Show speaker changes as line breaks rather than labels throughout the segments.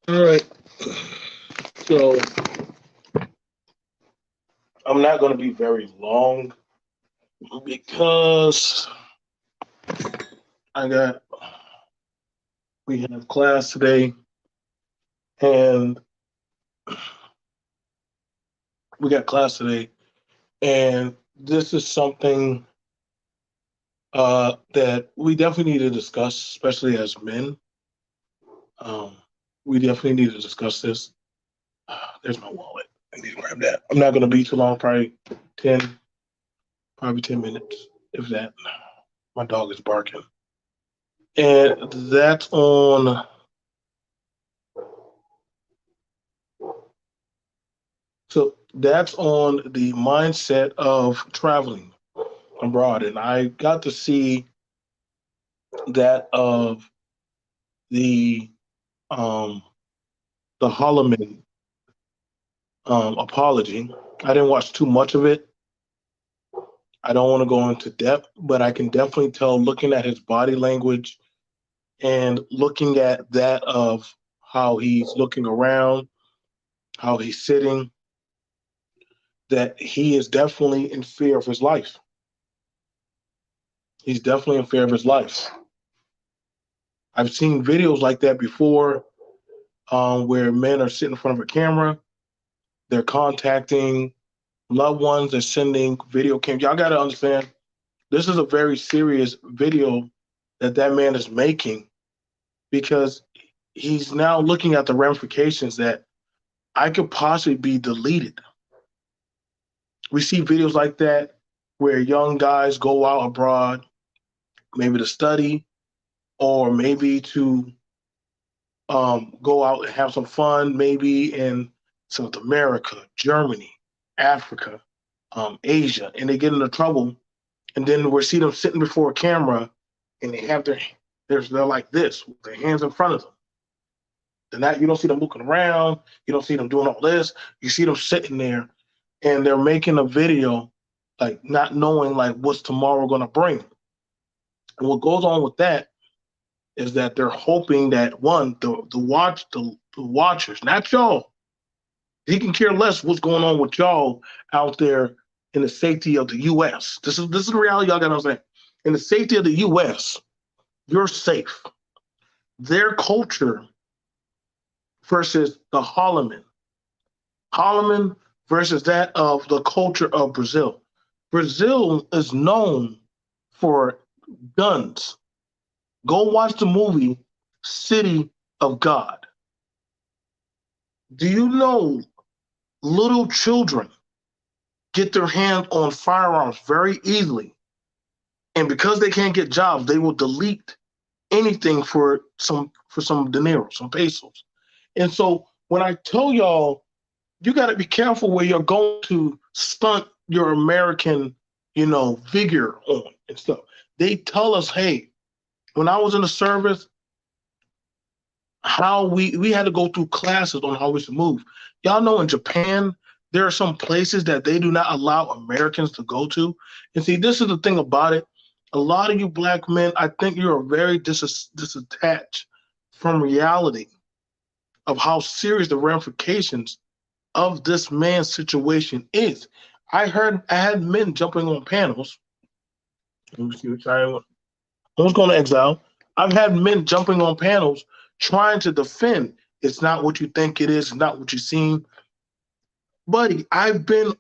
All right. So I'm not going to be very long because I got we have class today, and we got class today, and this is something that we definitely need to discuss, especially as men. Um, we definitely need to discuss this. There's my wallet. I need to grab that. I'm not going to be too long. Ten, probably 10 minutes, if that. My dog is barking, and that's on. So that's on the mindset of traveling abroad, and I got to see that of the um, the Holloman apology. I didn't watch too much of it. I don't want to go into depth, but I can definitely tell looking at his body language and looking at that of how he's looking around, how he's sitting, that he is definitely in fear of his life. He's definitely in fear of his life. I've seen videos like that before, where men are sitting in front of a camera, they're contacting loved ones, they're sending video cams. Y'all got to understand, this is a very serious video that that man is making because he's now looking at the ramifications that I could possibly be deleted. We see videos like that where young guys go out abroad, maybe to study or maybe to go out and have some fun, maybe in South America, Germany, Africa, Asia, and they get into trouble. And then we see them sitting before a camera and they have they're like this, with their hands in front of them. And that you don't see them looking around, you don't see them doing all this. You see them sitting there and they're making a video, like not knowing like what's tomorrow gonna bring. And what goes on with that is that they're hoping that one, the watchers, not y'all, he can care less what's going on with y'all out there in the safety of the U.S. This is the reality y'all got to understand. In the safety of the U.S., you're safe. Their culture versus the Holloman versus that of the culture of Brazil. Brazil is known for guns. Go watch the movie City of God. Do you know little children get their hands on firearms very easily? And because they can't get jobs, they will delete anything for some dinero, some pesos. And so when I tell y'all, you got to be careful where you're going to stunt your American, vigor on and stuff. They tell us, hey, when I was in the service, how we had to go through classes on how we should move. Y'all know in Japan, there are some places that they do not allow Americans to go to. And see, this is the thing about it. A lot of you black men, I think you are very disattached from reality of how serious the ramifications of this man's situation is. I had men jumping on panels. Let me see which I was going to exile. I've had men jumping on panels trying to defend. It's not what you think it is. It's not what you seem. Buddy, I've been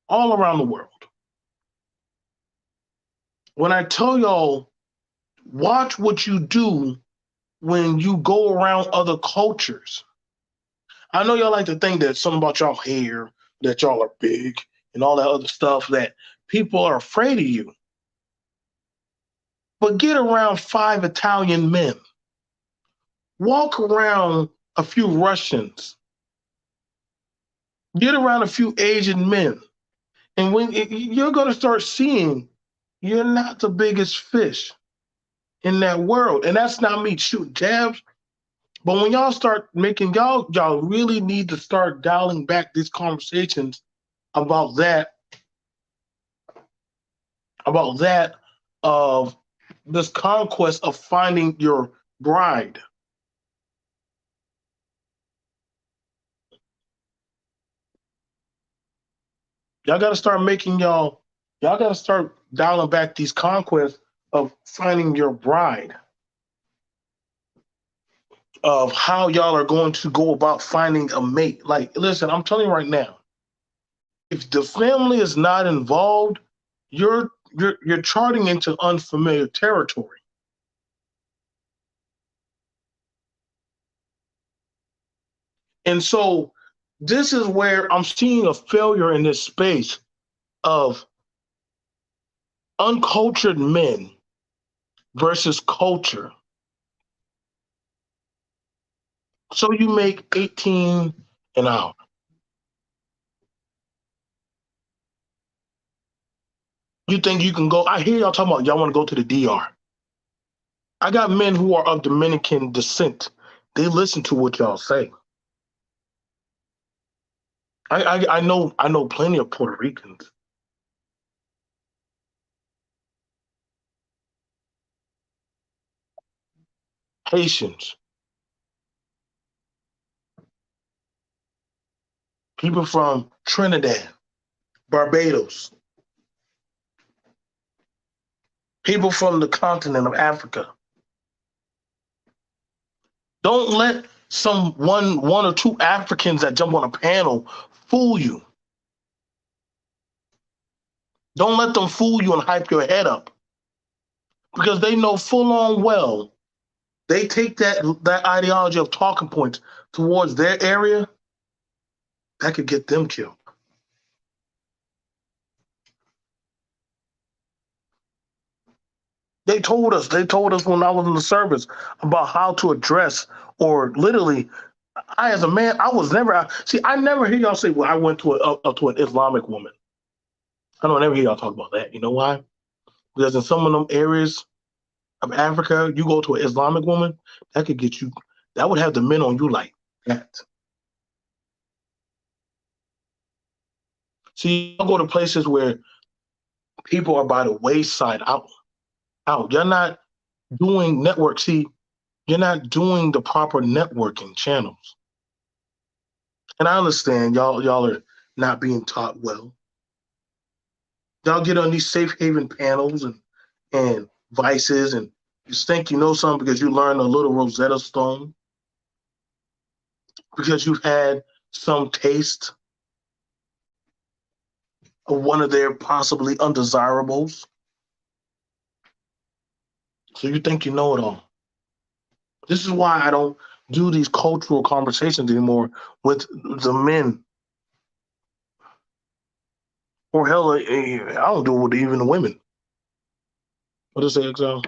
all around the world. When I tell y'all, watch what you do when you go around other cultures. I know y'all like to think that something about y'all hair, that y'all are big, and all that other stuff, that people are afraid of you. But get around five Italian men. Walk around a few Russians. Get around a few Asian men. And when you're going to start seeing you're not the biggest fish in that world. And that's not me shooting jabs. But when y'all start making y'all really need to start dialing back these conversations about that of this conquest of finding your bride. Y'all got to start making y'all got to start dialing back these conquests of finding your bride, of how y'all are going to go about finding a mate. Like, listen, I'm telling you right now, if the family is not involved, you're charting into unfamiliar territory. And so this is where I'm seeing a failure in this space of uncultured men versus culture. So you make 18 an hour. You think you can go? I hear y'all talking about y'all want to go to the DR. I got men who are of Dominican descent. They listen to what y'all say. I know plenty of Puerto Ricans, Haitians, people from Trinidad, Barbados, people from the continent of Africa. Don't let some one or two Africans that jump on a panel fool you. Don't let them fool you and hype your head up because they know full on well they take that ideology of talking points towards their area that could get them killed. They told us when I was in the service about how to address or literally I as a man, I was never see, I never hear y'all say, well, I went to an Islamic woman. I don't ever hear y'all talk about that. You know why? Because in some of them areas of Africa, you go to an Islamic woman, that could get you that would have the men on you like that. See, you go to places where people are by the wayside out. You're not doing network. See, you're not doing the proper networking channels. And I understand y'all are not being taught well. Y'all get on these safe haven panels and vices and you think you know something because you learned a little Rosetta Stone, because you've had some taste of one of their possibly undesirables. So you think you know it all. This is why I don't do these cultural conversations anymore with the men. Or hell, I don't do it with even the women. What does it say, Exile?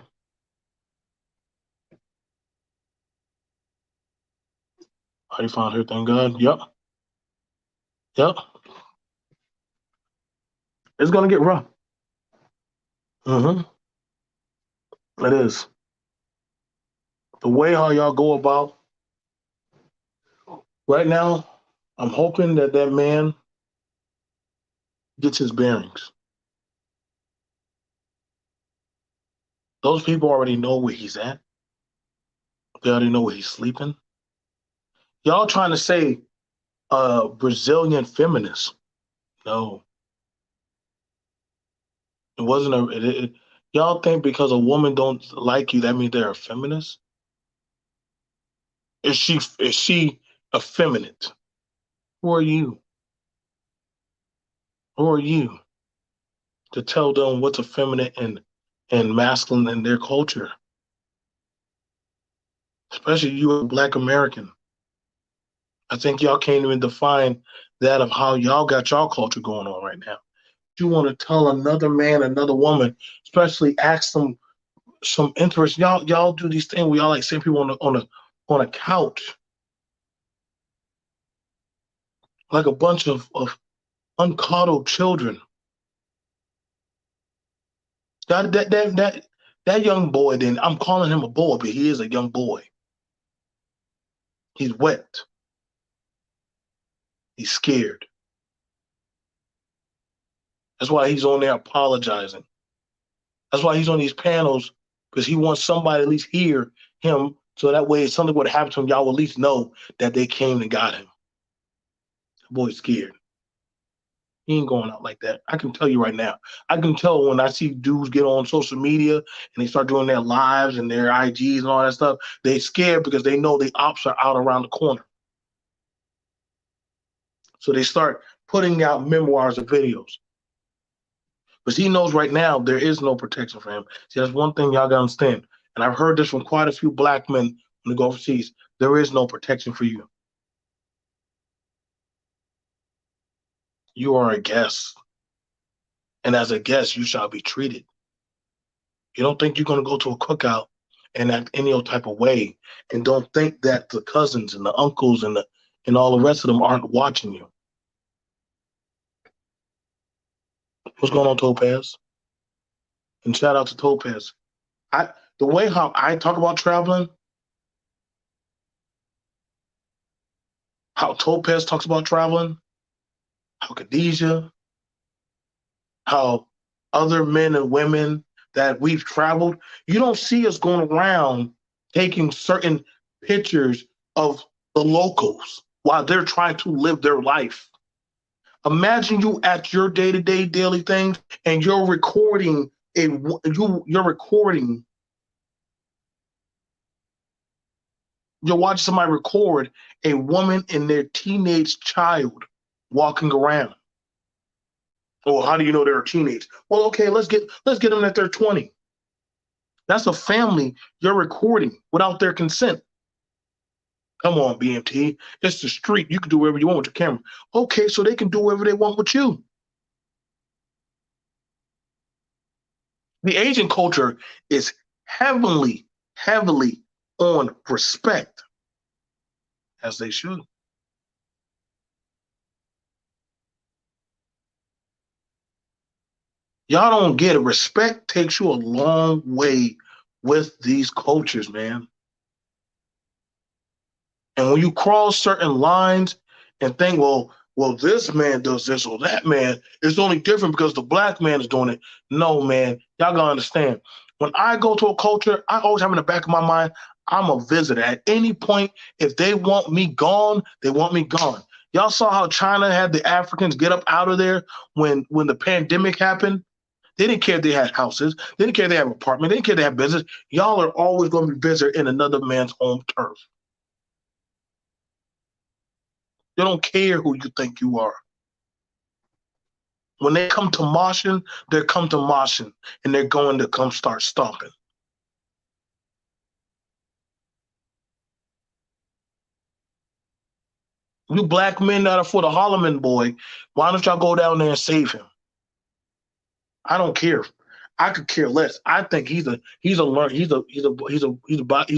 How you found her? Thank God. Yep. Yep. It's gonna get rough. Mm-hmm. It is. The way how y'all go about right now, I'm hoping that man gets his bearings. Those people already know where he's at. They already know where he's sleeping. Y'all trying to say Brazilian feminist. No, it wasn't y'all think because a woman don't like you, that means they're a feminist? Is she effeminate? Who are you? Who are you to tell them what's effeminate and masculine in their culture? Especially you, a Black American. I think y'all can't even define that of how y'all got y'all culture going on right now. You want to tell another man, another woman, especially ask them some interest. Y'all do these things where y'all like send people on a couch like a bunch of uncoddled children. That young boy, then I'm calling him a boy, but he is a young boy. He's wet. He's scared. That's why he's on there apologizing. That's why he's on these panels, because he wants somebody to at least hear him, so that way if something would happen to him, y'all will at least know that they came and got him. The boy's scared. He ain't going out like that. I can tell you right now. I can tell when I see dudes get on social media and they start doing their lives and their IGs and all that stuff, they scared because they know the ops are out around the corner. So they start putting out memoirs or videos. But he knows right now there is no protection for him. See, that's one thing y'all gotta understand. And I've heard this from quite a few black men when they go overseas. There is no protection for you. You are a guest. And as a guest, you shall be treated. You don't think you're gonna go to a cookout and act any old type of way, and don't think that the cousins and the uncles and all the rest of them aren't watching you. What's going on, Topaz? And shout out to Topaz. I the way how I talk about traveling, how Topaz talks about traveling, how Khadijah, how other men and women that we've traveled, you don't see us going around taking certain pictures of the locals while they're trying to live their life. Imagine you at your day-to-day daily things and you're recording, you're watching somebody record a woman and their teenage child walking around. Well, how do you know they're a teenage? Well, okay, let's get them at their 20. That's a family you're recording without their consent. Come on, BMT. It's the street. You can do whatever you want with your camera. Okay, so they can do whatever they want with you. The Asian culture is heavily, heavily on respect, as they should. Y'all don't get it. Respect takes you a long way with these cultures, man. And when you cross certain lines and think, well, this man does this or that man, it's only different because the black man is doing it. No, man, y'all gotta understand. When I go to a culture, I always have in the back of my mind, I'm a visitor. At any point, if they want me gone, they want me gone. Y'all saw how China had the Africans get up out of there when the pandemic happened. They didn't care if they had houses. They didn't care if they had an apartment. They didn't care if they had business. Y'all are always going to be visitor in another man's home turf. They don't care who you think you are. When they come to Martian, they come to Martian, and they're going to come start stomping. You black men that are for the Holloman boy, why don't y'all go down there and save him? I don't care. I could care less. I think he's a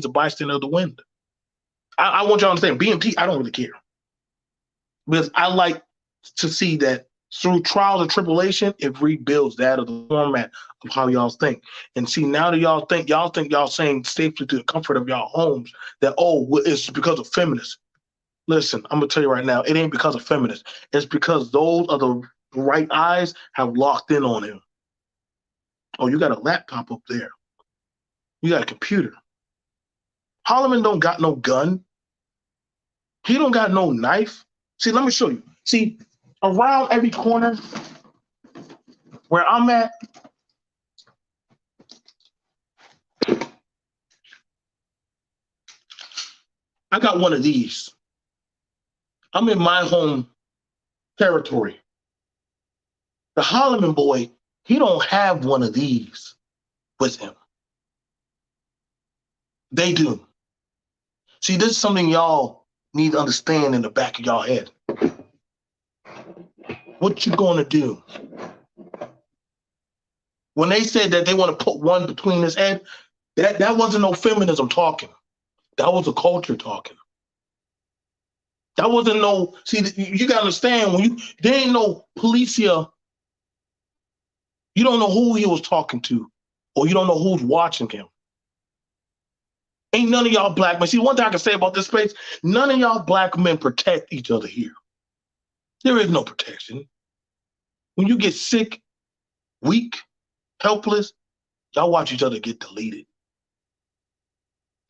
bystander of the wind. I want y'all to understand. BMT, I don't really care because I like to see that through trials and tribulation, it rebuilds that of the format of how y'all think. And see, now that y'all think y'all saying safely to the comfort of y'all homes that, it's because of feminists. Listen, I'm gonna tell you right now, it ain't because of feminists. It's because those are the right eyes have locked in on him. Oh, you got a laptop up there. You got a computer. Holloman don't got no gun. He don't got no knife. See, let me show you. See, around every corner where I'm at, I got one of these. I'm in my home territory. The Holloman boy, he don't have one of these with him. They do. See, this is something y'all need to understand in the back of y'all head. What you gonna do? When they said that they want to put one between his head, that wasn't no feminism talking. That was a culture talking. That wasn't no, see, you gotta understand, there ain't no policia, you don't know who he was talking to, or you don't know who's watching him. Ain't none of y'all black men, see, one thing I can say about this space, none of y'all black men protect each other here. There is no protection. When you get sick, weak, helpless, y'all watch each other get deleted.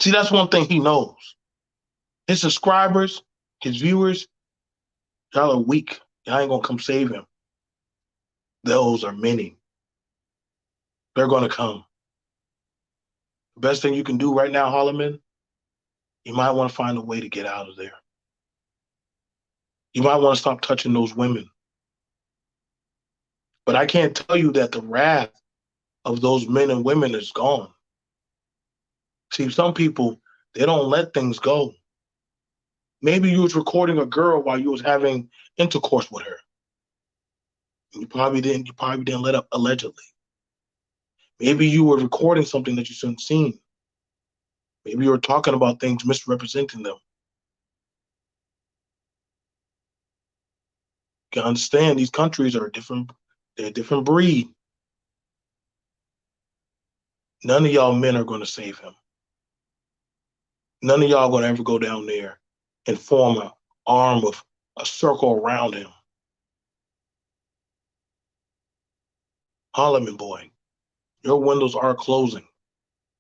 See, that's one thing he knows. His subscribers, his viewers, y'all are weak. Y'all ain't gonna come save him. Those are many. They're going to come. The best thing you can do right now, Holloman, you might want to find a way to get out of there. You might want to stop touching those women. But I can't tell you that the wrath of those men and women is gone. See, some people, they don't let things go. Maybe you was recording a girl while you was having intercourse with her. You probably didn't let up, allegedly. Maybe you were recording something that you shouldn't have seen. Maybe you were talking about things, misrepresenting them. You can understand these countries are they're a different breed. None of y'all men are going to save him. None of y'all going to ever go down there and form an arm of a circle around him. Holloman boy, your windows are closing.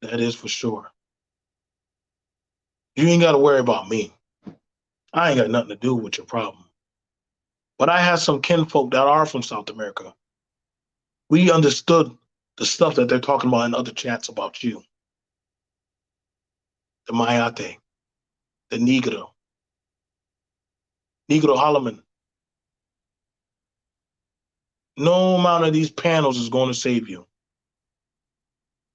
That is for sure. You ain't got to worry about me. I ain't got nothing to do with your problem. But I have some kinfolk that are from South America. We understood the stuff that they're talking about in other chats about you. The Mayate, the Negro. Negro Holloman. No amount of these panels is going to save you.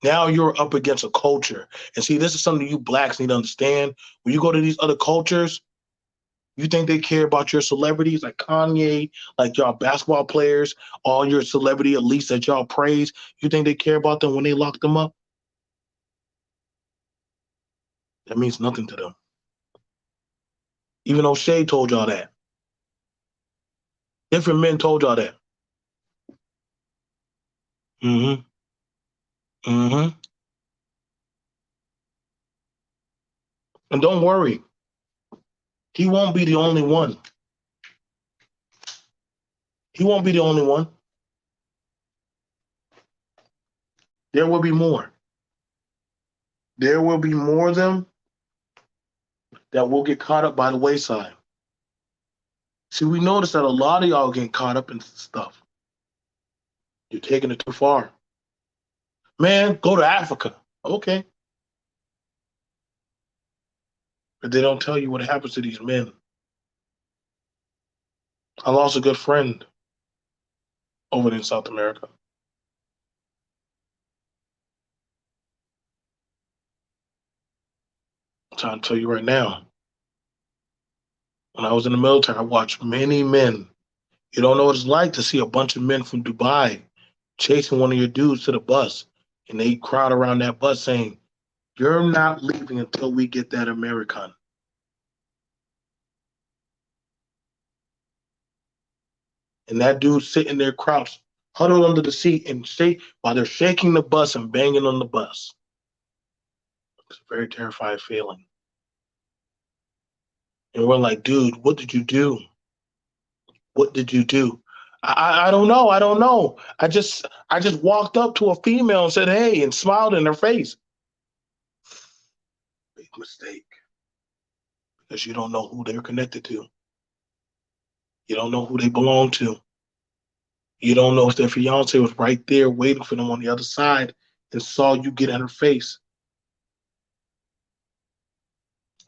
Now you're up against a culture. And see, this is something you blacks need to understand. When you go to these other cultures, you think they care about your celebrities like Kanye, like y'all basketball players, all your celebrity elites that y'all praise. You think they care about them when they lock them up? That means nothing to them. Even O'Shea told y'all that. Different men told y'all that. Mm-hmm. Mm-hmm. And don't worry. He won't be the only one. He won't be the only one. There will be more. There will be more of them that will get caught up by the wayside. See, we noticed that a lot of y'all getting caught up in stuff. You're taking it too far. Man, go to Africa. Okay. But they don't tell you what happens to these men. I lost a good friend over in South America. I'm trying to tell you right now. When I was in the military, I watched many men. You don't know what it's like to see a bunch of men from Dubai chasing one of your dudes to the bus, and they crowd around that bus saying, "You're not leaving until we get that American." And that dude sitting there crouched, huddled under the seat, and while they're shaking the bus and banging on the bus. It's a very terrifying feeling. And we're like, dude, what did you do? What did you do? I don't know. I don't know. I just walked up to a female and said, hey, and smiled in her face. Big mistake. Because you don't know who they're connected to. You don't know who they belong to. You don't know if their fiance was right there waiting for them on the other side and saw you get in her face.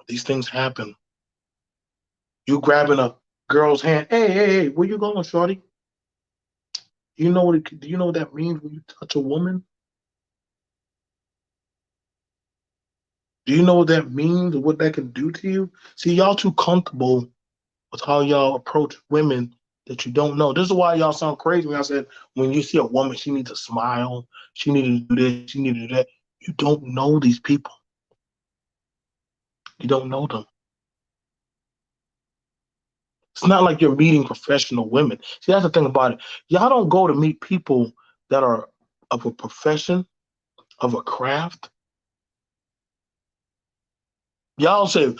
These things happen. You grabbing a girl's hand. Hey, where you going, shorty? Do you know what that means when you touch a woman? Do you know what that means or what that can do to you? See, y'all too comfortable with how y'all approach women that you don't know. This is why y'all sound crazy when I said when you see a woman, she needs to smile, she needs to do this, she needs to do that. You don't know these people. You don't know them. It's not like you're meeting professional women. See, that's the thing about it. Y'all don't go to meet people that are of a profession, of a craft. Y'all say,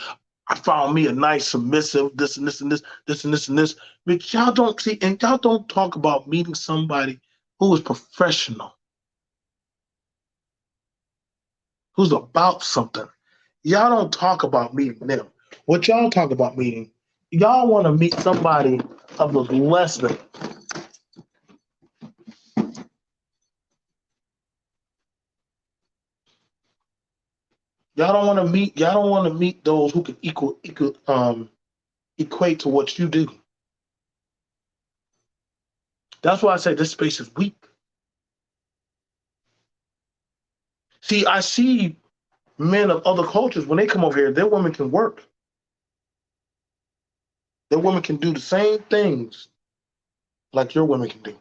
I found me a nice submissive, this and this and this, this and this and this. But y'all don't see, and y'all don't talk about meeting somebody who is professional, who's about something. Y'all don't talk about meeting them. What y'all talk about meeting, y'all want to meet somebody of a lesson. Y'all don't want to meet. Y'all don't want to meet those who can equate to what you do. That's why I say this space is weak. See, I see men of other cultures when they come over here, their women can work. Their women can do the same things like your women can do.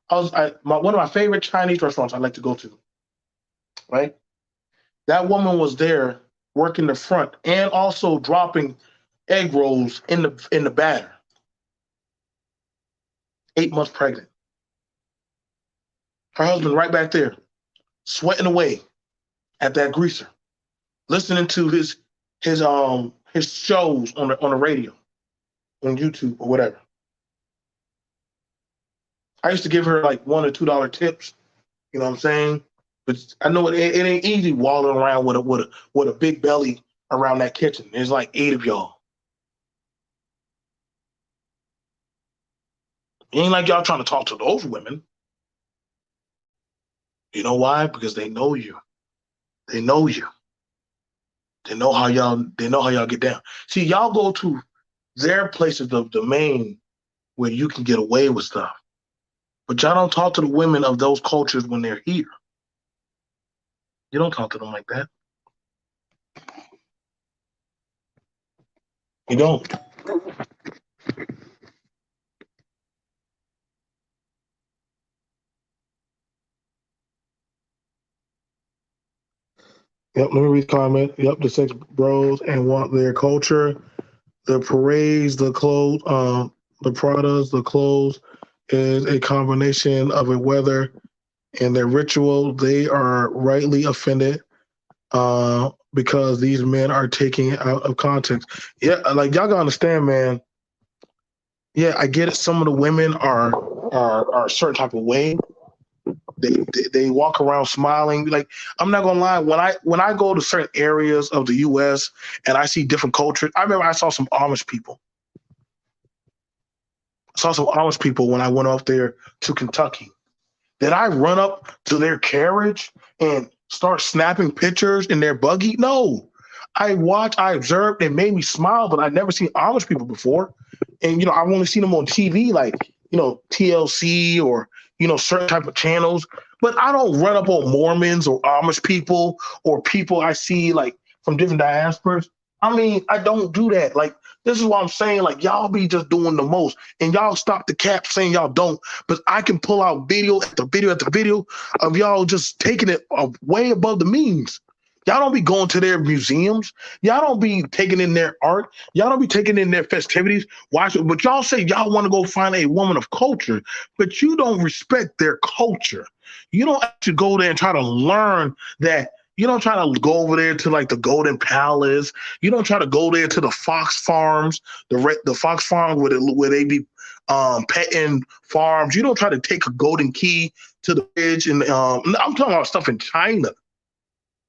One of my favorite Chinese restaurants I like to go to, right? That woman was there working the front and also dropping egg rolls in the batter. 8 months pregnant. Her husband right back there, sweating away at that greaser, listening to his shows on the radio, on YouTube or whatever. I used to give her like $1 or $2 tips. You know what I'm saying? But I know it ain't easy walking around with a big belly around that kitchen. There's like 8 of y'all. It ain't like y'all trying to talk to those women. You know why? Because they know you. They know you. They know how y'all get down. See, y'all go to their places of domain where you can get away with stuff. But y'all don't talk to the women of those cultures when they're here. You don't talk to them like that. You don't. Yep, let me read the comment. Yep, the sex bros and want their culture, the parades, the clothes, the Pradas, the clothes is a combination of a weather and their ritual. They are rightly offended because these men are taking it out of context. Yeah, like y'all gotta understand, man. Yeah, I get it. Some of the women are a certain type of way. They walk around smiling. Like, I'm not gonna lie, when I go to certain areas of the U.S. and I see different cultures, I remember I saw some Amish people. I saw some Amish people when I went up there to Kentucky. Did I run up to their carriage and start snapping pictures in their buggy? No. I observed, it made me smile, but I'd never seen Amish people before. And I've only seen them on TV, like, TLC or, certain type of channels. But I don't run up on Mormons or Amish people or people I see like from different diasporas. I mean, I don't do that. Like, this is what I'm saying. Like, y'all be just doing the most. And y'all stop the cap saying y'all don't. But I can pull out video after video after video of y'all just taking it way above the means. Y'all don't be going to their museums. Y'all don't be taking in their art. Y'all don't be taking in their festivities. Watch it. But y'all say y'all want to go find a woman of culture, but you don't respect their culture. You don't actually go there and try to learn that. You don't try to go over there to like the Golden Palace. You don't try to go there to the Fox Farms, the Fox Farms where they be petting farms. You don't try to take a golden key to the bridge. And I'm talking about stuff in China.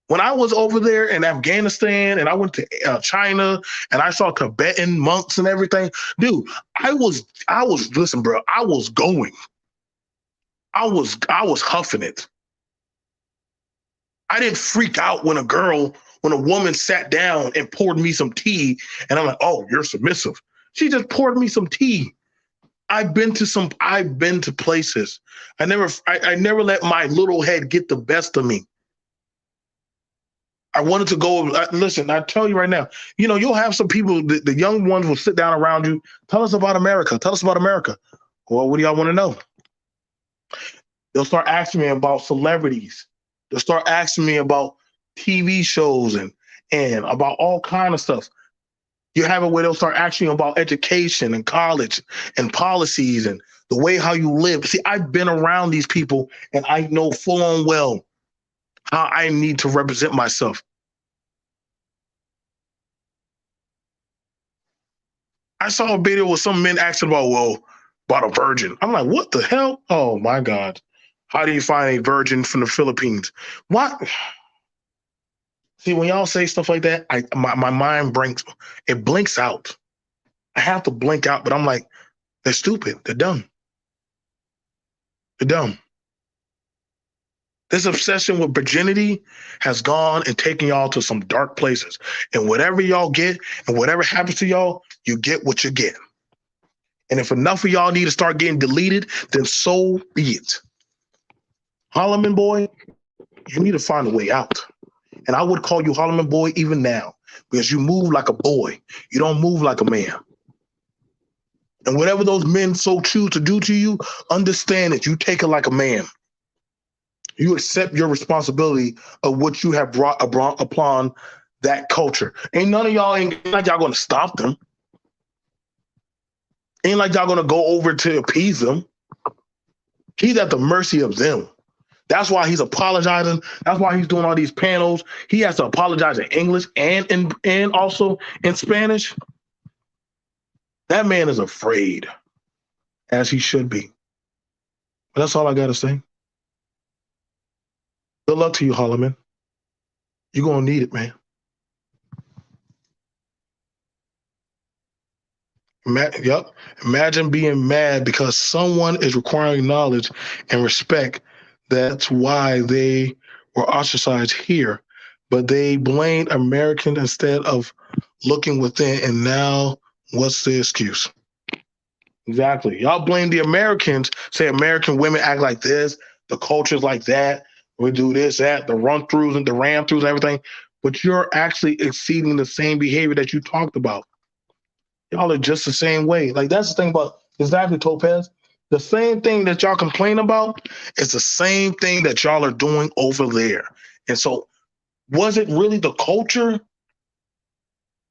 When I was over there in Afghanistan and I went to China and I saw Tibetan monks and everything, dude, listen, bro, I was going. I was huffing it. I didn't freak out when a woman sat down and poured me some tea and I'm like, oh, you're submissive. She just poured me some tea. I've been to places. I never let my little head get the best of me. I wanted to go. Listen, I tell you right now, you'll have some people, the young ones will sit down around you. Tell us about America. Tell us about America. Well, what do y'all want to know? They'll start asking me about celebrities. They'll start asking me about TV shows and about all kind of stuff. You have it where they'll start asking you about education and college and policies and the way how you live. See, I've been around these people and I know full on well how I need to represent myself. I saw a video with some men asking about a virgin. I'm like, what the hell? Oh my God. How do you find a virgin from the Philippines? What? See, when y'all say stuff like that, my mind blinks out. I have to blink out, but I'm like, they're stupid. They're dumb. They're dumb. This obsession with virginity has gone and taken y'all to some dark places. And whatever y'all get and whatever happens to y'all, you get what you get. And if enough of y'all need to start getting deleted, then so be it. Holloman boy, you need to find a way out. And I would call you Holloman boy even now because you move like a boy. You don't move like a man. And whatever those men so choose to do to you, understand that you take it like a man. You accept your responsibility of what you have brought upon that culture. Ain't none of y'all ain't like y'all gonna stop them. Ain't like y'all gonna go over to appease them. He's at the mercy of them. That's why he's apologizing. That's why he's doing all these panels. He has to apologize in English and also in Spanish. That man is afraid, as he should be. But that's all I got to say. Good luck to you, Holloman. You're going to need it, man. Yep. Imagine being mad because someone is requiring knowledge and respect. That's why they were ostracized here. But they blamed Americans instead of looking within. And now, what's the excuse? Exactly. Y'all blame the Americans, say American women act like this, the culture's like that, we do this, that, the run-throughs and the ram-throughs and everything. But you're actually exceeding the same behavior that you talked about. Y'all are just the same way. Like, that's the thing about, exactly, Topaz. The same thing that y'all complain about is the same thing that y'all are doing over there. And so, was it really the culture?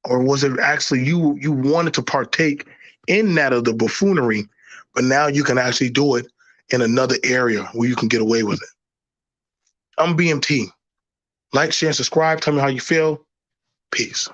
Or was it actually you wanted to partake in that of the buffoonery, but now you can actually do it in another area where you can get away with it? I'm BMT. Like, share, and subscribe. Tell me how you feel. Peace.